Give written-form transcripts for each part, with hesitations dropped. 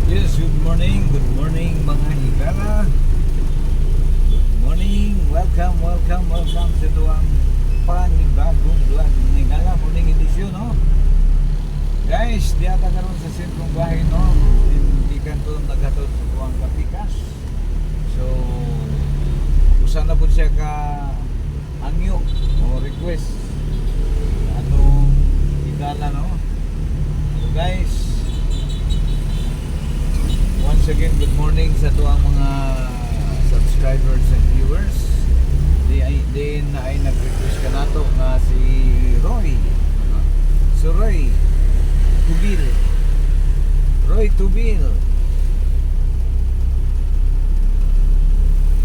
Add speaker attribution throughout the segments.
Speaker 1: Yes, good morning mga higala. Good morning, welcome sa tuwang panibagong vlog mga higala. Morning edisyon, no? Guys, di ata karon sa sentrong bahay, no? Hindi kanto naghatod sa tuwang kapikas. So, usan na po siya ka angyo o request. Atong higala, no? So guys, once again, good morning sa tuwang mga subscribers and viewers. Din ay nag-request ka nato nga si Roy. So Roy Tubil.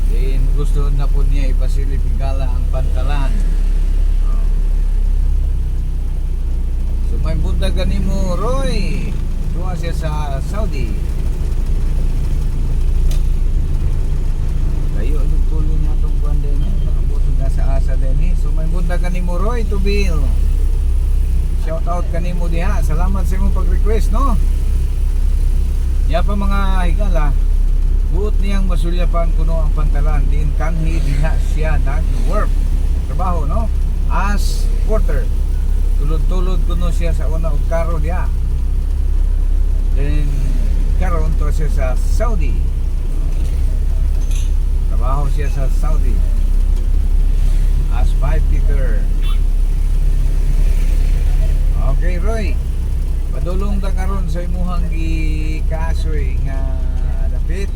Speaker 1: Din gusto na po niya ipasilipigala ang pantalan. So may bunta ganimo Roy. Tuwa siya sa Saudi. Kayo tuloy niya itong buwan din nakabutog na sa asa din so may bunta ka ni mo Roy Tubil, shout out ka ni mo diha, salamat sa imong pag-request, no? Ya pa mga higala, buot niyang masulyapan kuno ang pantalan din kanhi diha siya nag-work trabaho, no? As porter, tulod-tulod kuno siya sa una og karo diha, then karon to siya sa Saudi. Trabaho siya sa Saudi as pipe fitter. Okay Roy, padulong ta karon sa imuhang gikasoy nga dapit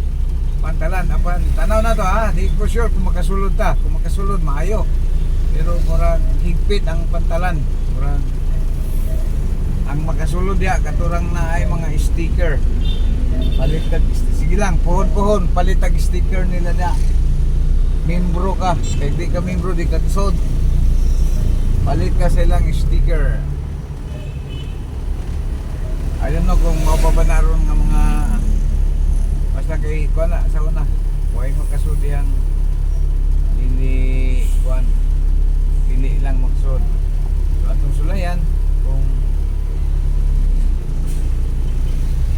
Speaker 1: pantalan apan tanaw na to ha, di ko sure kung makasulod ta, kung makasulod maayo, pero murag higpit ang pantalan, murag ang makasulod ya katurang na ay mga sticker. Palitag, sige lang, pohon-pohon, palitag sticker nila na. Membro ka, kaya di ka membro, di ka tisod. Palit ka sa ilang sticker. I don't know kung mapapanaron ng mga basta kay kuha na sa una. Huwag makasud yang dili kuhan, dili lang maksud. So atong sulayan kung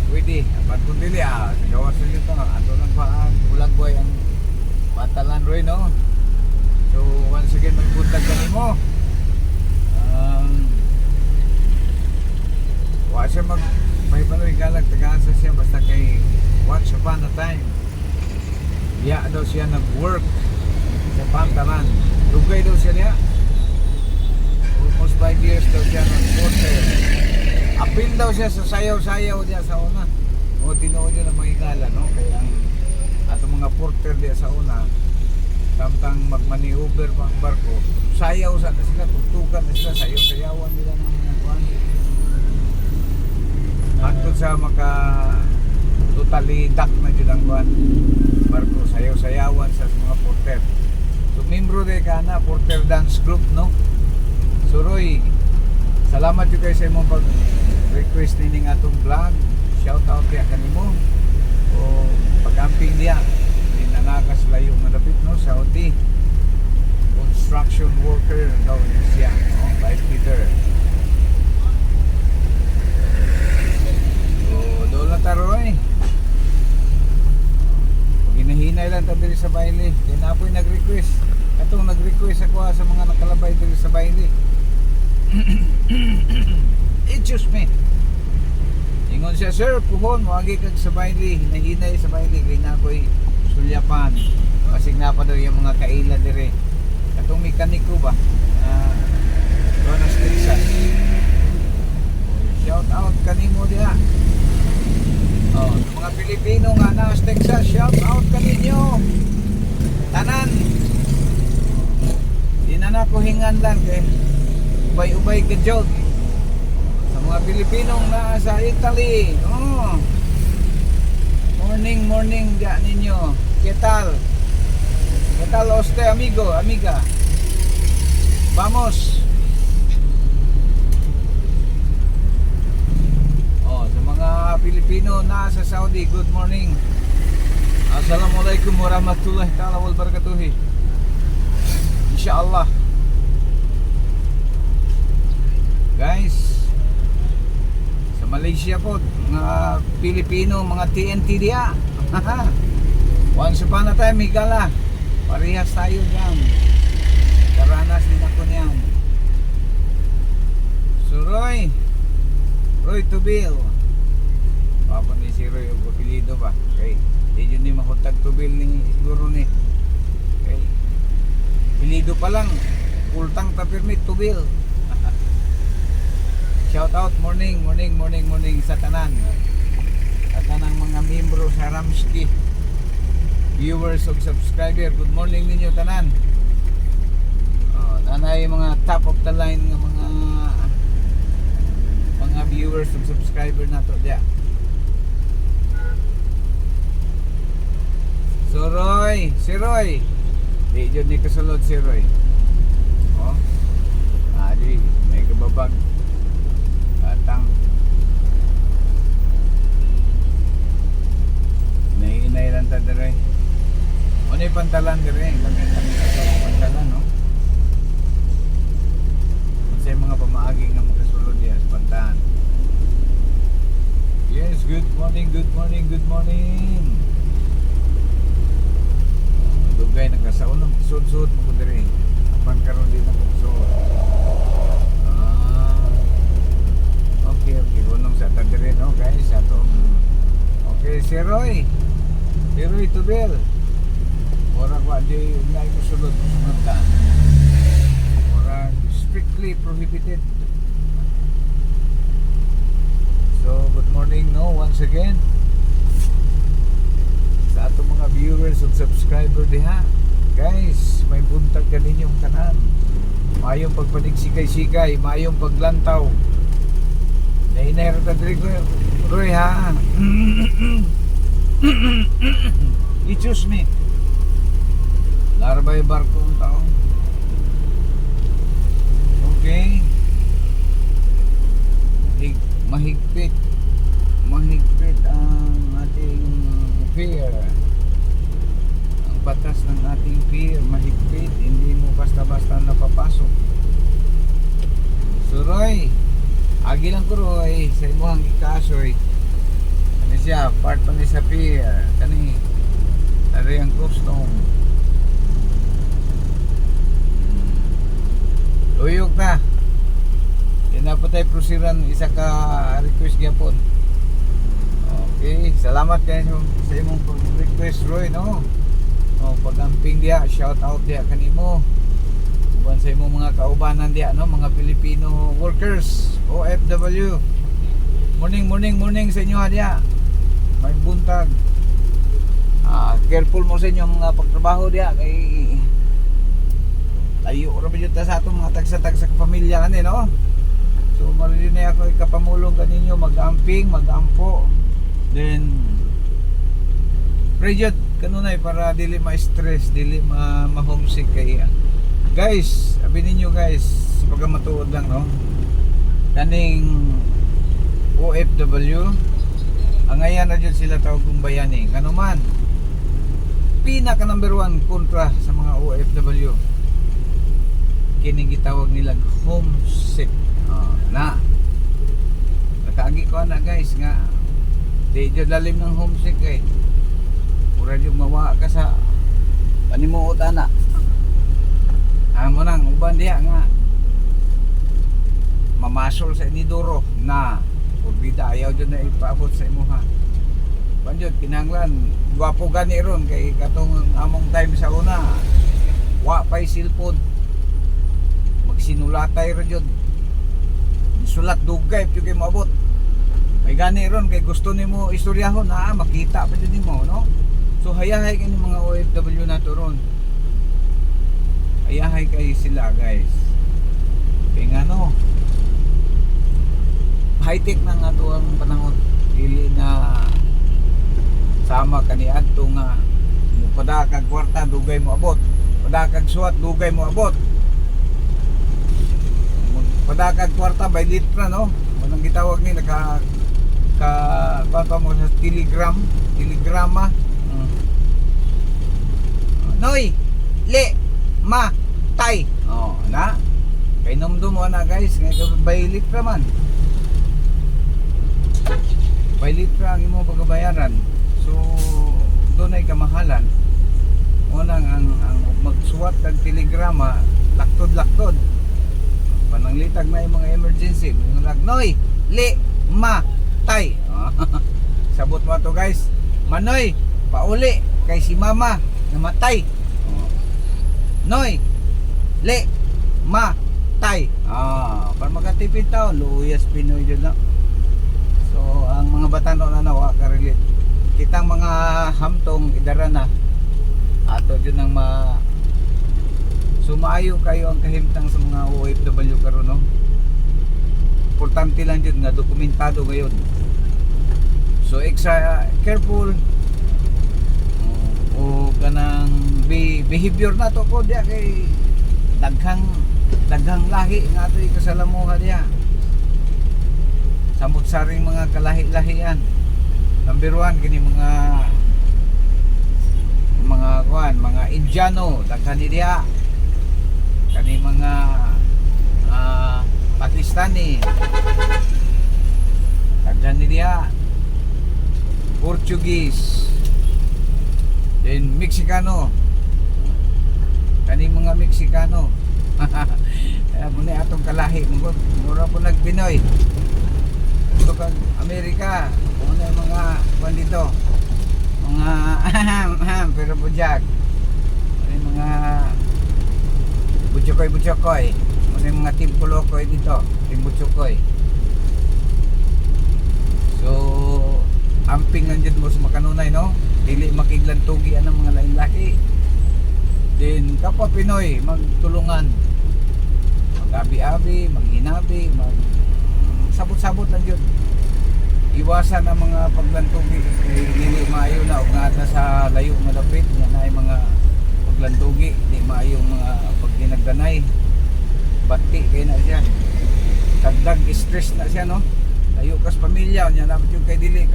Speaker 1: pwede, apat kung dili gawas sa nito, ato lang paan ulag boy ang pantalan Roy, no? So once again may buntag ka nimo, wa siya may panoy galag tagaasa siya basta kay once upon a time daw siya nag-work sa pantalan, lugay daw siya niya almost 5 years daw siya nag-porter. Apil daw siya sa sayaw-sayaw diya sa una. O tinuod yun ang mga higala, no? Kaya ang atong mga porter diya sa una, samtang mag-maneuver pa ang barko, sayaw sa na sila, tugtugan na sila, sayaw-sayawan nila ng mga kuhan. Hangtod sa maka totally duck na dyan ang kuhan barko, sayaw-sayawan sa mga porter. So membro de ka na porter dance group, no? So Roy, salamat yung kayo sa imong pag-request nining atong vlog. Shout out kaya kanimo o pag-camping niya din anakas layo nga dapit, no? Saudi construction worker daw siya, no? Pipe fitter. So doon na taroy, hinahinay lang ta diri sa baile. Kaya na po'y nag-request, atong nag-request ako sa mga nakalabay diri sa baile. Excuse me. Ingon siya, sir, puhon, wagi kag sa baili, hinahinay sa baili, kaya na ako'y sulyapan. Kasi nga pa daw yung mga kaila dire. Katong mekaniko ba? Donas Texas. Shout out kanimo diha. Oh, mga Pilipino nga na sa Texas, shout out kaninyo. Tanan. Di na na ko hingan lang kay ubay-ubay ka joke sa mga Pilipinong na sa Italy. Oh, morning dyan ninyo. ¿Qué tal usted, amigo, amiga? Vamos. Oh, sa mga Pilipino na sa Saudi, good morning. Assalamualaikum warahmatullahi ta'ala wal barakatuh. Insyaallah. Guys, sa Malaysia po, mga Pilipino, mga TNT diya. Once upon a time, higala. Parehas tayo dyan. Karanas din ako niyan. So Roy Tubil. Papa ni si Roy, yung apelido ba? Okay. Hindi yun ni mahutag Tubil ni siguro ni. Okay. Apelido pa lang. Ultang ta permit Tubil. Shout out, morning sa tanan. At tanang mga membro sa Ramski. Viewers o subscriber, good morning ninyo tanan. Nanay mga top of the line ng mga viewers o subscriber nato diya. So Roy, si Roy. Di jud ni kasulod si Roy. Oh. Di may kababag. Atang. Nahinay lang ta dire. Ano yung pantalan dire? Kami pantalan, no? Sa mga pamaagi nga makasulod diya sa pantalan. Yes, good morning. Dugay nagkasaon ng sud-sud mo ko dire. Apan karon din ako sud. Okay. Unong sa ta dire, no, guys, atong. Okay, si Roy Tubil. Orang wa di ngay musulod ta. Orang strictly prohibited. So, good morning, no, once again. Sa ato mga viewers at subscriber diha. Guys, may buntag kaninyong tanan. Mayong pagpaniksikay-sikay, mayong paglantaw. Nainayro ta diri ko, Roy, ha. Excuse me. Larbay barko ang tao. Okay. Mahigpit ang ating pier. Ang batas ng ating pier mahigpit, hindi mo basta-basta napapasok. So Roy, agi lang ko Roy sa imuhang ikasoy. Ano siya, part pa ni sa pier. Kani ari ang custom. Uyog na. Yan na po tayo prosiran. Isa ka request gyapon. Okay, salamat kayo sa imong request Roy, no? Pag-amping diya, shout out diya kanimo. Uban sa imong mga kaubanan diya, no? Mga Filipino workers, OFW. Morning sa inyo diya. May buntag. Careful mo sa inyo mga pagtrabaho diya kay layo ra ba ta sa atong mga tagsa-tagsa pamilya ani, no? So marinay ako ikapamulong kaninyo mag-amping, mag-ampo. Then prejud kanunay para dili ma-stress, dili ma-homesick kay guys, abi ninyo guys, pagka matuod lang, no? Kaning OFW ang ayan na dyan sila tawag kong bayani. Kanuman pinaka number 1 kontra sa mga OFW kining gitawag nilang homesick. Nakaagi ko na guys nga di dyan lalim ng homesick eh. Mura dyan mawa ka sa panimuot na amo nang uban diya nga mamasol sa inidoro na purbida ayaw dyan na ipaabot sa imuha. Panjod kinanglan gwapo gani ron kay katong among time sa una wa pa'y silpon magsinulatay ron dyan sulat dugay pyo kayo maabot. May gani ron kay gusto nimo istoryahon makita pa dyan nimo, no? So hayahay kayo mga OFW na to ron, hayahay kayo sila guys kay nga no high tech na nga to ang panahon, dili na sama kaniadto nga padakag kwarta dugay mo abot, padakag suwat dugay mo abot, padakag kwarta by litra, no? Manang gitawag nila ka mo sa telegrama. Noy le ma tay na kay numdum mo na guys, ngay by litra man. by litra ang imong pagbayaran. So doon ay kamahalan. Unang ang magsuwat kag telegrama, laktod-laktod. Pananglitag na yung mga emergency, mga nagnoy, li, ma, tay. Sabot mo to guys. Manoy, pauli kay si mama namatay. Noy, li, ma, tay. Para makatipid tao, luyas Pinoy dyan na. So ang mga batano na nawa ka-relate. Kitang mga hamtong idara na ato dyan ang sumayo kayo ang kahimtang sa mga OFW karon, no? Importante lang dyan nga dokumentado ngayon. So extra careful o kanang behavior na to ko diya kay daghang lahi nga ato ikasalamuha diya. Samot saring mga kalahi-lahian. Number 1 kini mga Indiano daghan ni diya. Kani mga Pakistani daghan ni diya. Portuguese, then Mexicano, kani mga Mexicano. Kaya muna atong kalahi mura po nagpinoy. Ito kag Amerika, muna yung mga bandito, mga pero bujag, yung mga butchokoy, muna yung mga timpulokoy dito, timbutchokoy. So amping nandiyan mo sa makanunay, no? Dili makiglan tugian ng mga lain laki. Then kapwa Pinoy magtulungan, mag-abi-abi, maghinabi, sabot-sabot lang yun. Iwasan ang mga paglantugi. Dili maayo na ug nga sa layo nga dapit nga naay mga paglantugi, di maayo mga pagginagdanay. Bati kay na siya. Dagdag stress na siya, no? Layo kas pamilya nya dapat yung kay dili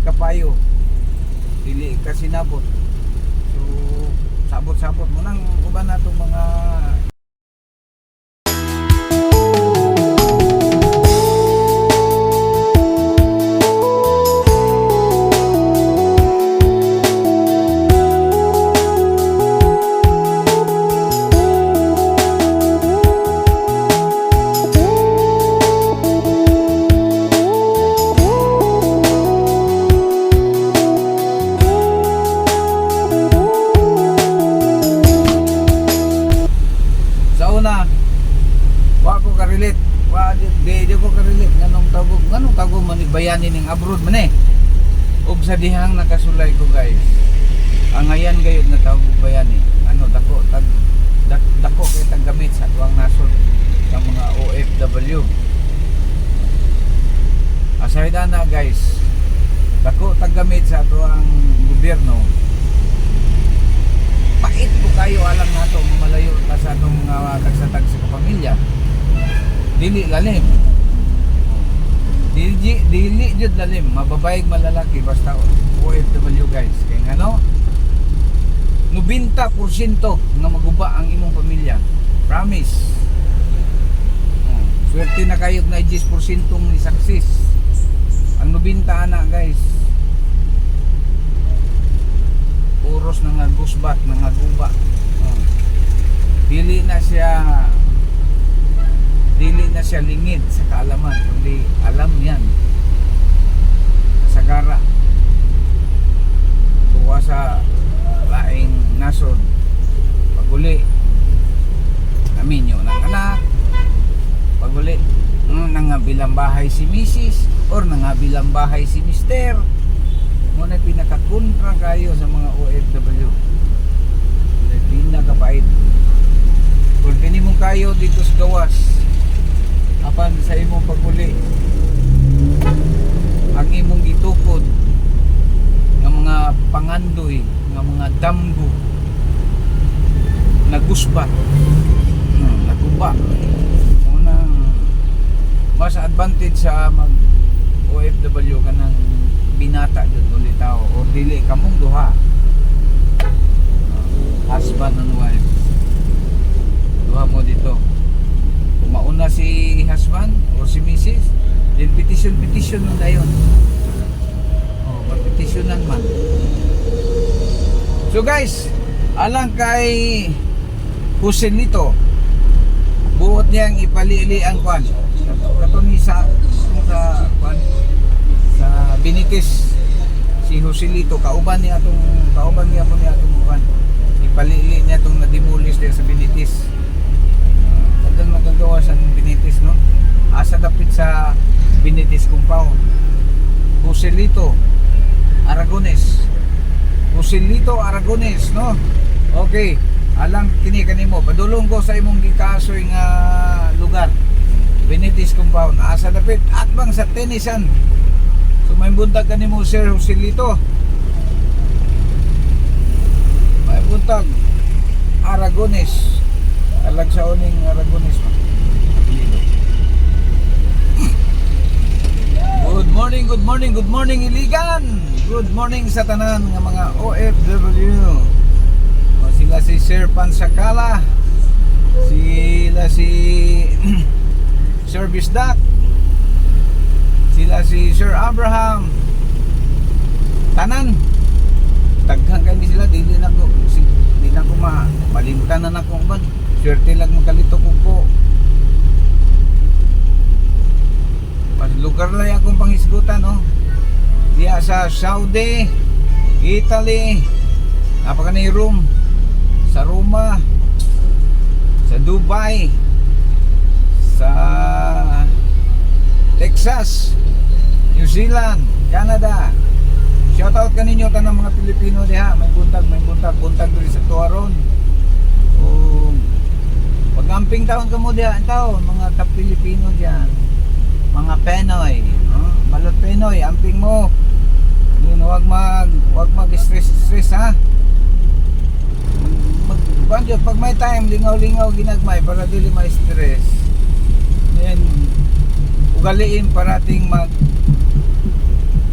Speaker 1: ka payo, dili ka sinabot. So sabot-sabot mo nang uban natong mga nganong tago man bayani ning abroad man ug sa dihang nakasulay ko guys ang ayan gayud na tawag bayani dako kay taggamit sa tuwang nasod ng mga OFW. Aside na guys, dako taggamit sa tuwang gobyerno. Pait po kayo alam nato malayo ta sa atong mga tagsatag sa pamilya. Dili lalim. Dili jud lalim, mababayag malalaki basta OFW guys. Kaya ano? 90% nga maguba ang imong pamilya. Promise. Swerte na kayo na 10% ni success. Ang 90 ana guys. Puros na nga gusbat, na nga guba. Dili na siya lingid sa kaalaman, kundi alam yan sagara tuwa sa laing nasod. Paguli naminyo ng anak, paguli nangabilang bahay si Mrs. or nangabilang bahay si Mr. Muna pinakakontra kayo sa mga OFW. Pinakapait kung tinimong kayo dito sa gawas apan sa imong paguli ang imong gitukod ng mga pangandoy, ng mga damgo nagusbat, naguba. Unang mas advantage sa mag OFW ka ng binata dito ulit tao o dili kamong duha, husband and wife, duha mo dito. Kung mauna si husband o si Mrs., Din petition mo dayon. Oh, petitionan man. So guys, alang kay Joselito, buot niyang ipalili ang kwan. Katong sa kwan sa Benitez, si Joselito kauban niya po ni atong kwan. Ipalili niya tong na-demolish din sa Benitez. Kadang magagawa sa Benitez, no? Asa dapit sa Benitez compound. Joselito Aragones. Joselito Aragones, no? Okay, alang kini kanimo, padulong ko sa imong gikasoy nga lugar. Benitez compound, asa dapit atbang sa Tenisan. So may buntag kanimo Sir Joselito. May buntag Aragones. Alag sa uning Aragones pa. Good morning Iligan. Good morning sa tanan nga mga OFW. O, sila si Sir Pansakala, sila si Sir Bisdak, sila si Sir Abraham. Tanan taghang kay sila, dili na ko malimtan na nako ban. Swerte lang makalito ko. Mas lugar na akong panghisgutan, no? Diya sa Saudi, Italy, napakanay room, sa Roma, sa Dubai, sa Texas, New Zealand, Canada. Shoutout kaninyo tanang mga Pilipino diha. May buntag diri sa Tuaron. O pag-amping taon ka mo diha, taon mga top Pilipino diyan. Mga Penoy, no? Balot Penoy, amping mo. Yun, wag mag-stress ha. Pag may time, lingaw-lingaw ginagmay para dili ma-stress. Then ugaliin parating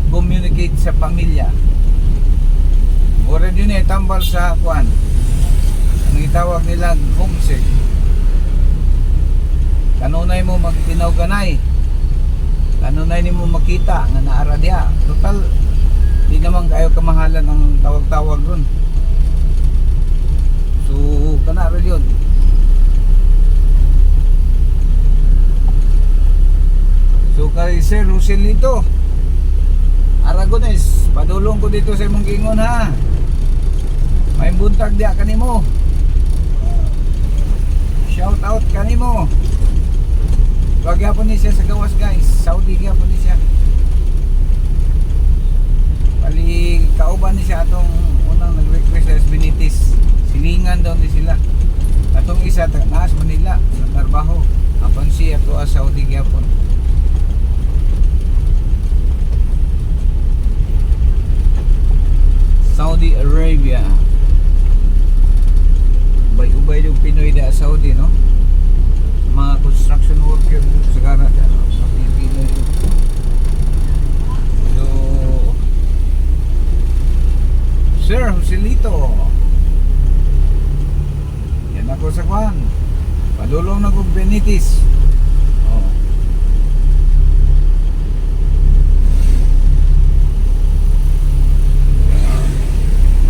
Speaker 1: communicate sa pamilya. Ora din tambal sa kwan. Ang itawag nila homesick. Kanunay mo magtinaw-ganay. Kanunay nimo makita nga naara diha. Total di naman kayo kamahalan ang tawag-tawag ron. So kana ra yun. So kay Sir Joselito Aragones, padulong ko dito sa imong gingon ha. May buntag diha kanimo. Shout out kanimo. Wag gyapon ni siya sa gawas guys. Saudi gyapon ni siya. Bali kauban ni siya atong unang nag-request sa Benitez. Silingan daw ni sila. Atong isa naas Manila sa trabaho. Apon siya to sa Saudi gyapon. Saudi Arabia. Ubay-ubay yung Pinoy da Saudi, no? Mga construction worker dito sa Canada, no? Sa Pilipino yun. So Sir Joselito, yan ako sa kwan. Padulong na kong Benitez. Oh.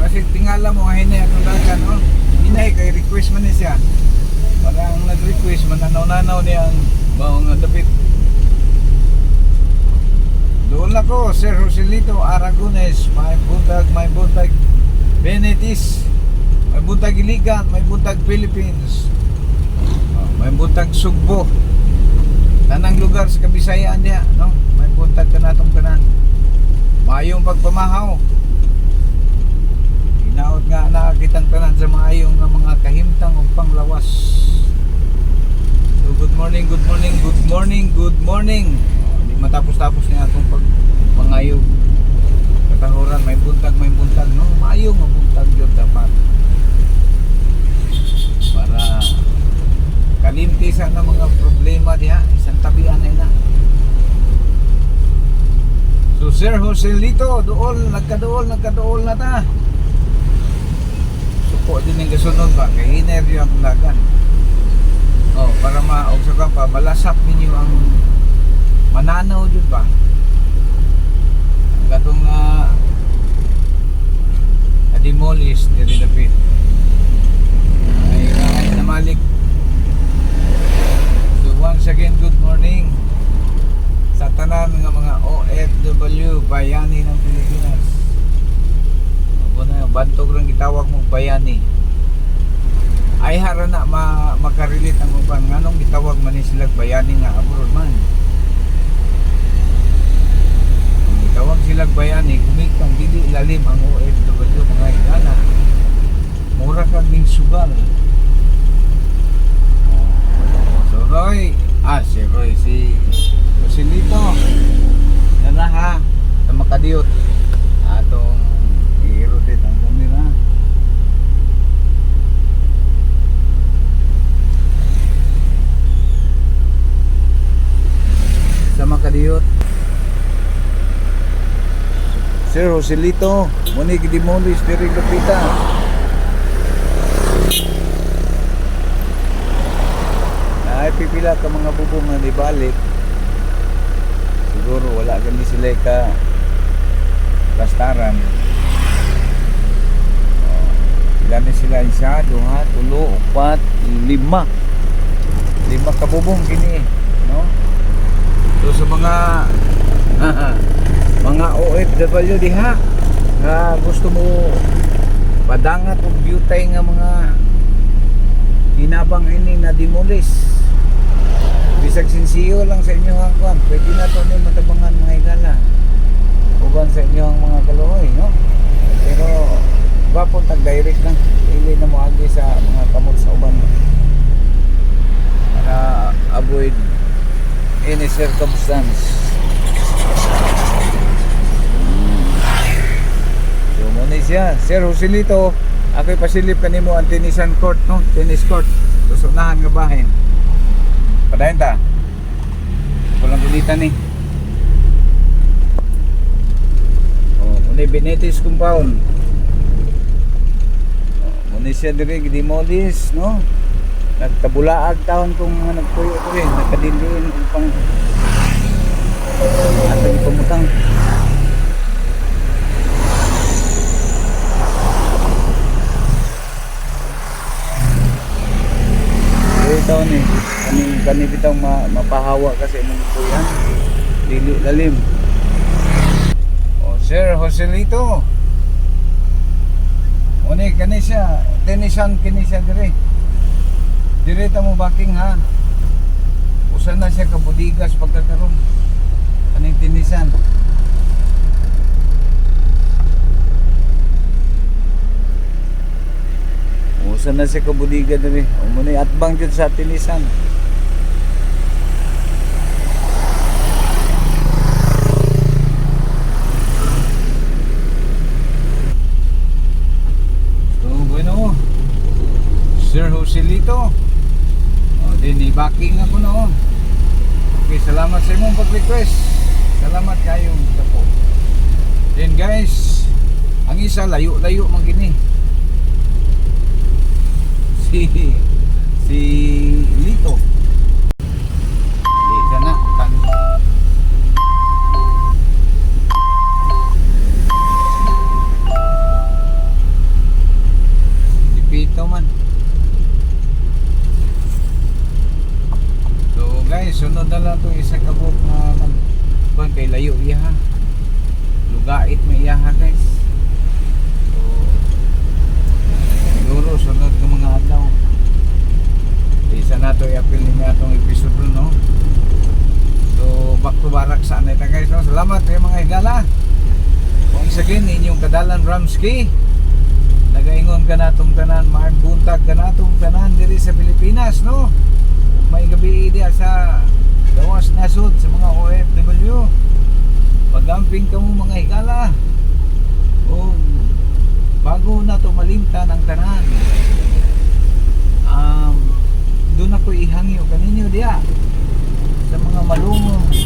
Speaker 1: Kasi tingala mo hinay akong dagan, no? Hinay kay request man niya siya. Parang nag-request, mananaw-nanaw niya ang mga dapit. Doon na ko, Sir Joselito Aragones. May buntag Benitez, may buntag Iligan, may buntag Philippines, may buntag Sugbo. Tanang lugar sa Kabisayaan niya, no? May buntag kanatong tanan. Maayong pagpamahaw. Hinaot nga nakakitang tanan sa maayong nga mga kahimtang o panglawas. So good morning. Hindi matapos-tapos niya itong pagpangayog. Katahuran, may buntag, no? Maayong nga buntag yun dapat. Para kalimtisan ng mga problema diha, isang tabian na. So Sir Joselito, nagkaduol na ta. Suko din yung kasunod ba? Kaya hineryo ang lagan. Oh, para maugsakan pa, malasap ninyo ang mananaw jud ba ang katong demolish diri dapit ay namalik. So once again, good morning sa tanan nga mga OFW bayani ng Pilipinas. Bantog lang gitawag mong bayani. Ay hara na makarelate ang uban nganong gitawag man ni sila bayani nga abroad man. Kung gitawag sila bayani, kumikang dili ilalim ang OFW mga igala. Mura kag ning sugal. So Roy, si Lito. Yan na ha, sa makadiyot. Atong i-rotate ang camera. Sa makadiyot. Sir Joselito, muni gidemolish diri Lupita. Ay pipila ka mga bubong na nibalik. Siguro wala gani sila ka bastaran. Ilan sila isa, duha, tulo, upat, lima ka bubong gini, no? So sa mga mga OFW diha nga gusto mo padangat og beauty nga mga hinabang ini na demolish. Bisag sinsiyo lang sa inyo ang kwan, pwede na to ni matabangan mga igala. Uban sa inyo ang mga kaloy, no? Pero wapon tag direct lang, ili na mo agi sa mga kamot sa uban para avoid any circumstance. So muna siya, Sir Joselito, ako'y pasilip kanimo ang tenisan court, no? Tennis court, susunahan nga bahin. Padayon ta. Walang ulitan eh. Oh, muna Benetis compound. Oh, muna siya diri gidemolish, no? Nagtabulaag taon kung mga nagpuyo ko rin, nakadindiin kung pang ato ni pamutang. Taon eh kani bitang mapahawa kasi mong kuyan dili lalim. Oh Sir Joselito, oni kani siya tenisan kini siya dire ta mo baking ha, usa na siya kabudigas pagkakaroon kaning tenisan. Usa na siya kabudiga diri. Umunay atbang jud sa tinisan. So bueno, Sir Joselito. Din i-backing ako noon. Okay, salamat sa imong pag-request. Salamat kayo po. Then guys, ang isa layo-layo man gini. Si Lito di sana kan dipito man. So guys, sunod na lang itong isa kabuk na nagkuhan kay layo iya ha, lugait may iya ha guys. Siguro sunod ng mga adlaw isa na ito i-appeal niya itong episode no. So back to barak saan ito guys, no? Salamat kayo mga higala. Once again inyong kadalan Ramsky, nagaingon ka natong tanan, maarang buntag ka natong tanan diri sa Pilipinas, no? May gabi diya sa gawas nasod sa mga OFW, pagamping ka mo mga higala. O bago na to malimtan ang tanan, doon ako ihangyo kaninyo diya sa mga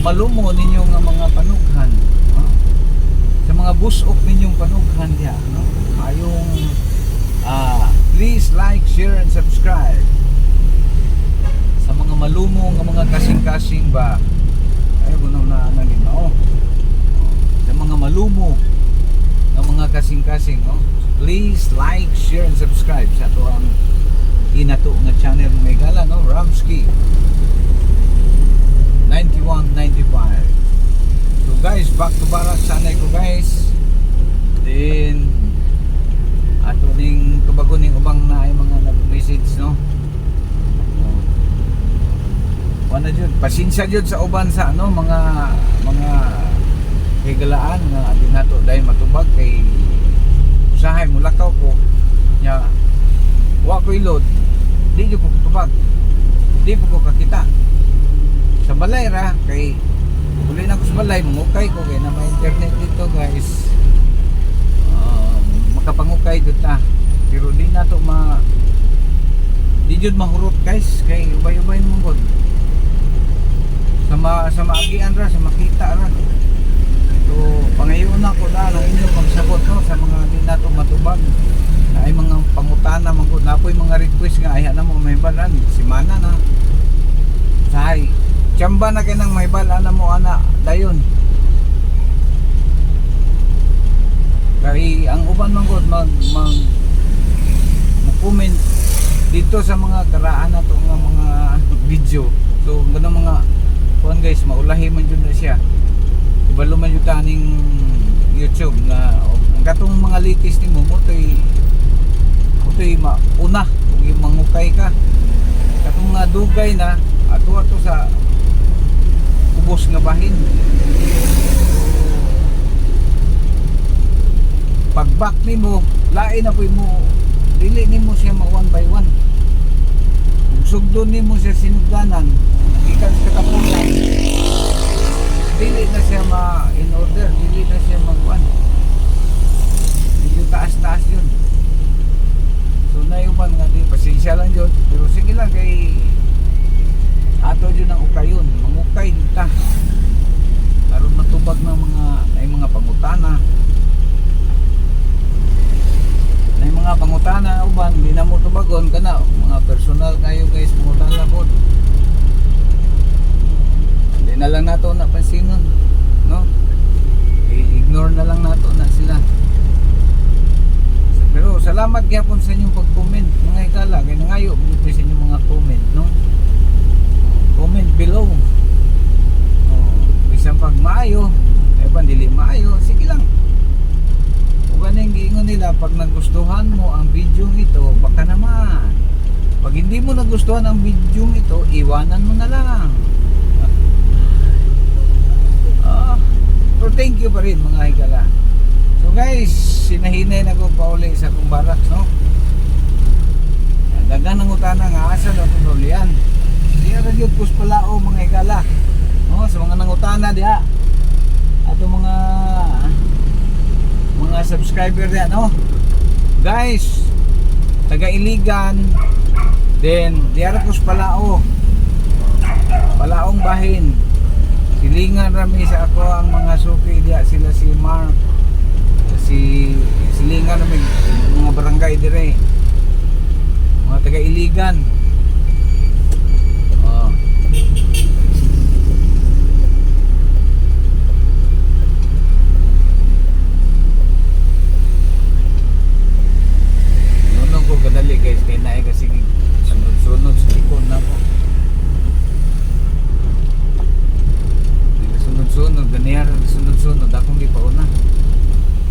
Speaker 1: malumo ninyo nga mga panughan, no? Sa mga busok ninyong panughan diya, no? Ayong please like, share and subscribe sa mga malumo nga mga kasing-kasing ba ay kuno na nalima sa mga malumo ng mga kasing-kasing please like, share and subscribe sa ato ang inato nga channel mga igala Ramsky 9195. So guys, back to Barak sanay ko guys. Then ato ning tubagon ning ubang na ay mga nag-message wala jud pasensya jud sa uban sa mga higalaan nga di nato dahil matubag kay usahay mulakaw ko nya wa ko ilod di jud ko tubag di po ko kakita sa balay ra kay uli na ko sa balay mangukay ko kay na may internet dito guys. Makapangukay jud ta pero di nato di jud mahurot guys kay ubay-ubay mo gud sa maagian ra sa makita ra. So pangayon na ko na ang inyong pagsabot sa mga di nato matubag na ay mga pangutana man gud napoy mga request nga ay na mo may balan si mana na say chamba na kay nang may balan na mo ana dayon kay ang uban man gud mag comment dito sa mga karaan na to nga mga video. So ganun mga kuan guys maulahi man jud na siya ibalo man jud taning YouTube na ang katong mga latest nimo motoy mauna kung yung mangukay ka katong nga dugay na ato sa ubos nga bahin. Pag-back nimo lain na po mo dili nimo siya one by one sugdon nimo siya sinugdanan ikan sa kapunan dili na siya in order dili na siya magwan medyo taas yun. So nayuban nga di pasensya lang yun pero sige lang kay ato yun ang ukayon mangukay kita aron matubag ng mga pangutana na mga pangutana uban di na mo tubagon kana mga personal kayo guys pangutana po hindi na lang nato napansinon i-ignore na lang nato na sila pero salamat gyapon sa inyong pag-comment mga ikala kay nangayo mo sa inyong mga comment comment below isang pag maayo dili maayo sige lang. Ganing giingon nila pag nagustuhan mo ang video ito baka naman pag hindi mo nagustuhan ang video ito iwanan mo na lang pero thank you pa rin mga higala. So guys sinahinay na ko pauli sa kong barak dagan ng utana nga asa na itong rolian diya radyo puspalao mga higala sa mga nangutana diya ato mga subscriber yan guys taga Iligan then diarapos Palaong bahin silingan rami sa ako ang mga suki diya sila si Mark silingan rami mga barangay dire mga taga Iligan kadali guys kay naay kasi sunod-sunod sa likod na ko sunod-sunod ganyan sunod-sunod akong di pa una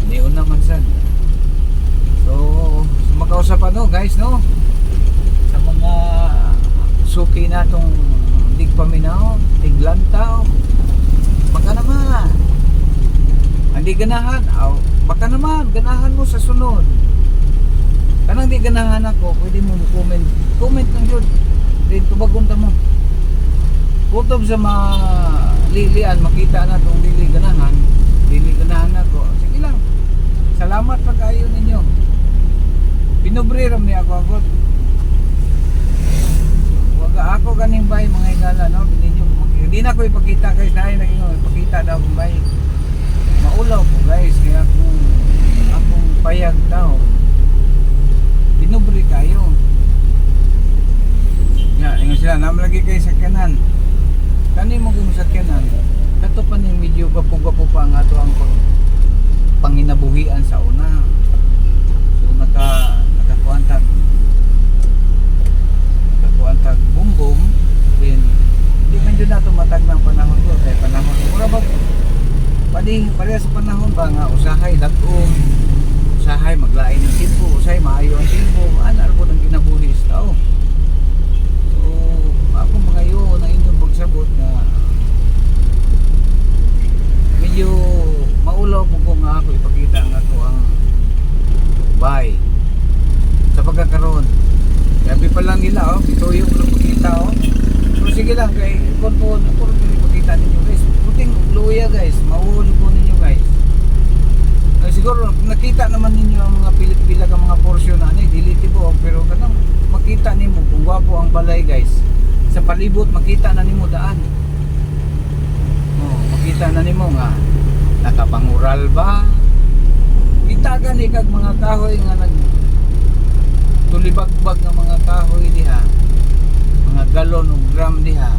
Speaker 1: hindi una man sad so makausap guys sa mga suki natong digpaminaw tiglantaw baka naman hindi ganahan baka naman ganahan mo sa sunod. Kanang di ganahan ako, pwede mo comment lang yun. Then tubagon ta mo. Kutob sa lilian, makita na itong dili ganahan ako. Sige lang, salamat pa kayo ninyo. Pinubriram niya ako. Wag ako ganing bay mga igala, hindi na ko ipakita guys, dahil ipakita daw kung bay. Maulaw po guys, kaya akong payag daw. Pinubre kayo. Ingon sila, namalagi kayo sa kanan. Kani mo kung sa kanan. kato pa ning medyo gwapo-gwapo pa ang ato ang panginabuhian sa una. So nakakuantag bumbong din di man jud nato matag ng panahon ko kay panahon mura ba pareha sa panahon ba nga usahay dag-ong usahay maglain ng timpo usahay maayo ang timpo ana po ang kinabuhi sa tao. So ako mga yo na inyong pagsabot nga medyo maulaw po ko nga ako ipakita ang ato ang bay sa pagkakaroon. Gabi pa lang nila ituyo ko lang pakita So sige lang kay kung pakita ninyo guys. Puting luya guys, mauuli po ninyo guys. Siguro nakita naman ninyo ang mga pila ka mga porsyon na diliti po pero kanang makita nimo kung gwapo ang balay guys. Sa palibot makita na nimo daan. Makita na nimo nga nakapangural ba? Kita gani kag mga kahoy nga tulibagbag ng mga kahoy diha. Mga galon o gram diha.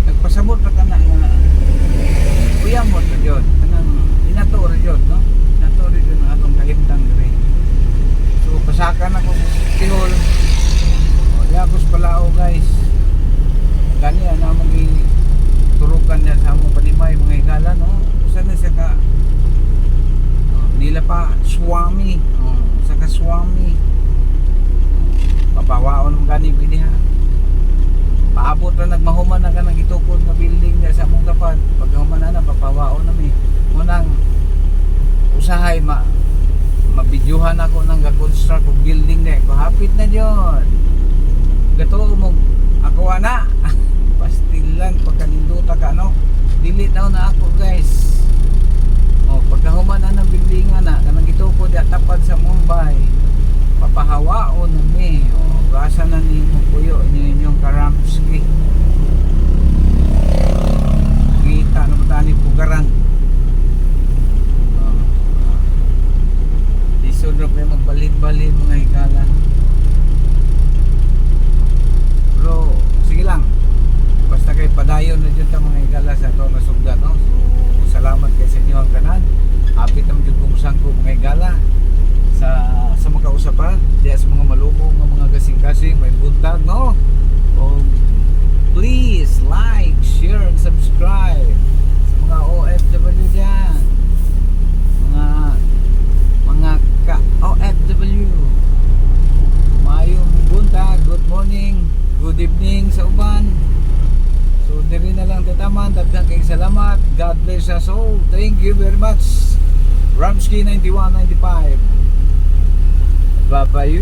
Speaker 1: Nagpasabot ra kana nga kuya mo to jud. Kanang inato ra jud no? Inato ra jud ang atong kahimtang diri. So pasakan ako sa tihol. Yagos palao guys. Gani ana mo turukan niya sa among panimay mga higala no. Usa na siya ka nila pa swami. Sa ka swami. Papawaon mo gani biliha. Paabot na nagmahuman na ka ng itukod na building niya sa among tapat. Pagkahuman na papawaon na mi. Munang usahay mabidyuhan ako ng ga-construct og building niya. Hapit na yun. Gato mo ako ana. Pastilan pagkaninduta ka no. Dili na ako guys. Pagkahuman na ng building na kanang itukod ya tapat sa Mumbai. Papahawaon na mi. Gasa na ni mo puyo niyo inyong Karamski. Kita na matani pugaran. Isodro kayo magbalin-balin mga higala. Bro, sige lang. Basta kay padayon na dyan mga higala sa ito na sugda no? So salamat kay sa inyo ang tanan. Hapit ang dyan kumusang ko mga higala sa makausap pa diya sa mga malumong nga mga kasing-kasing may buntag no. Please like, share and subscribe sa mga OFW dyan, mga ka OFW. Mayong buntag, good morning, good evening sa uban. So diri na lang tataman. Daghang kayong salamat. God bless us all. Thank you very much. Ramski 9195. Bye-bye.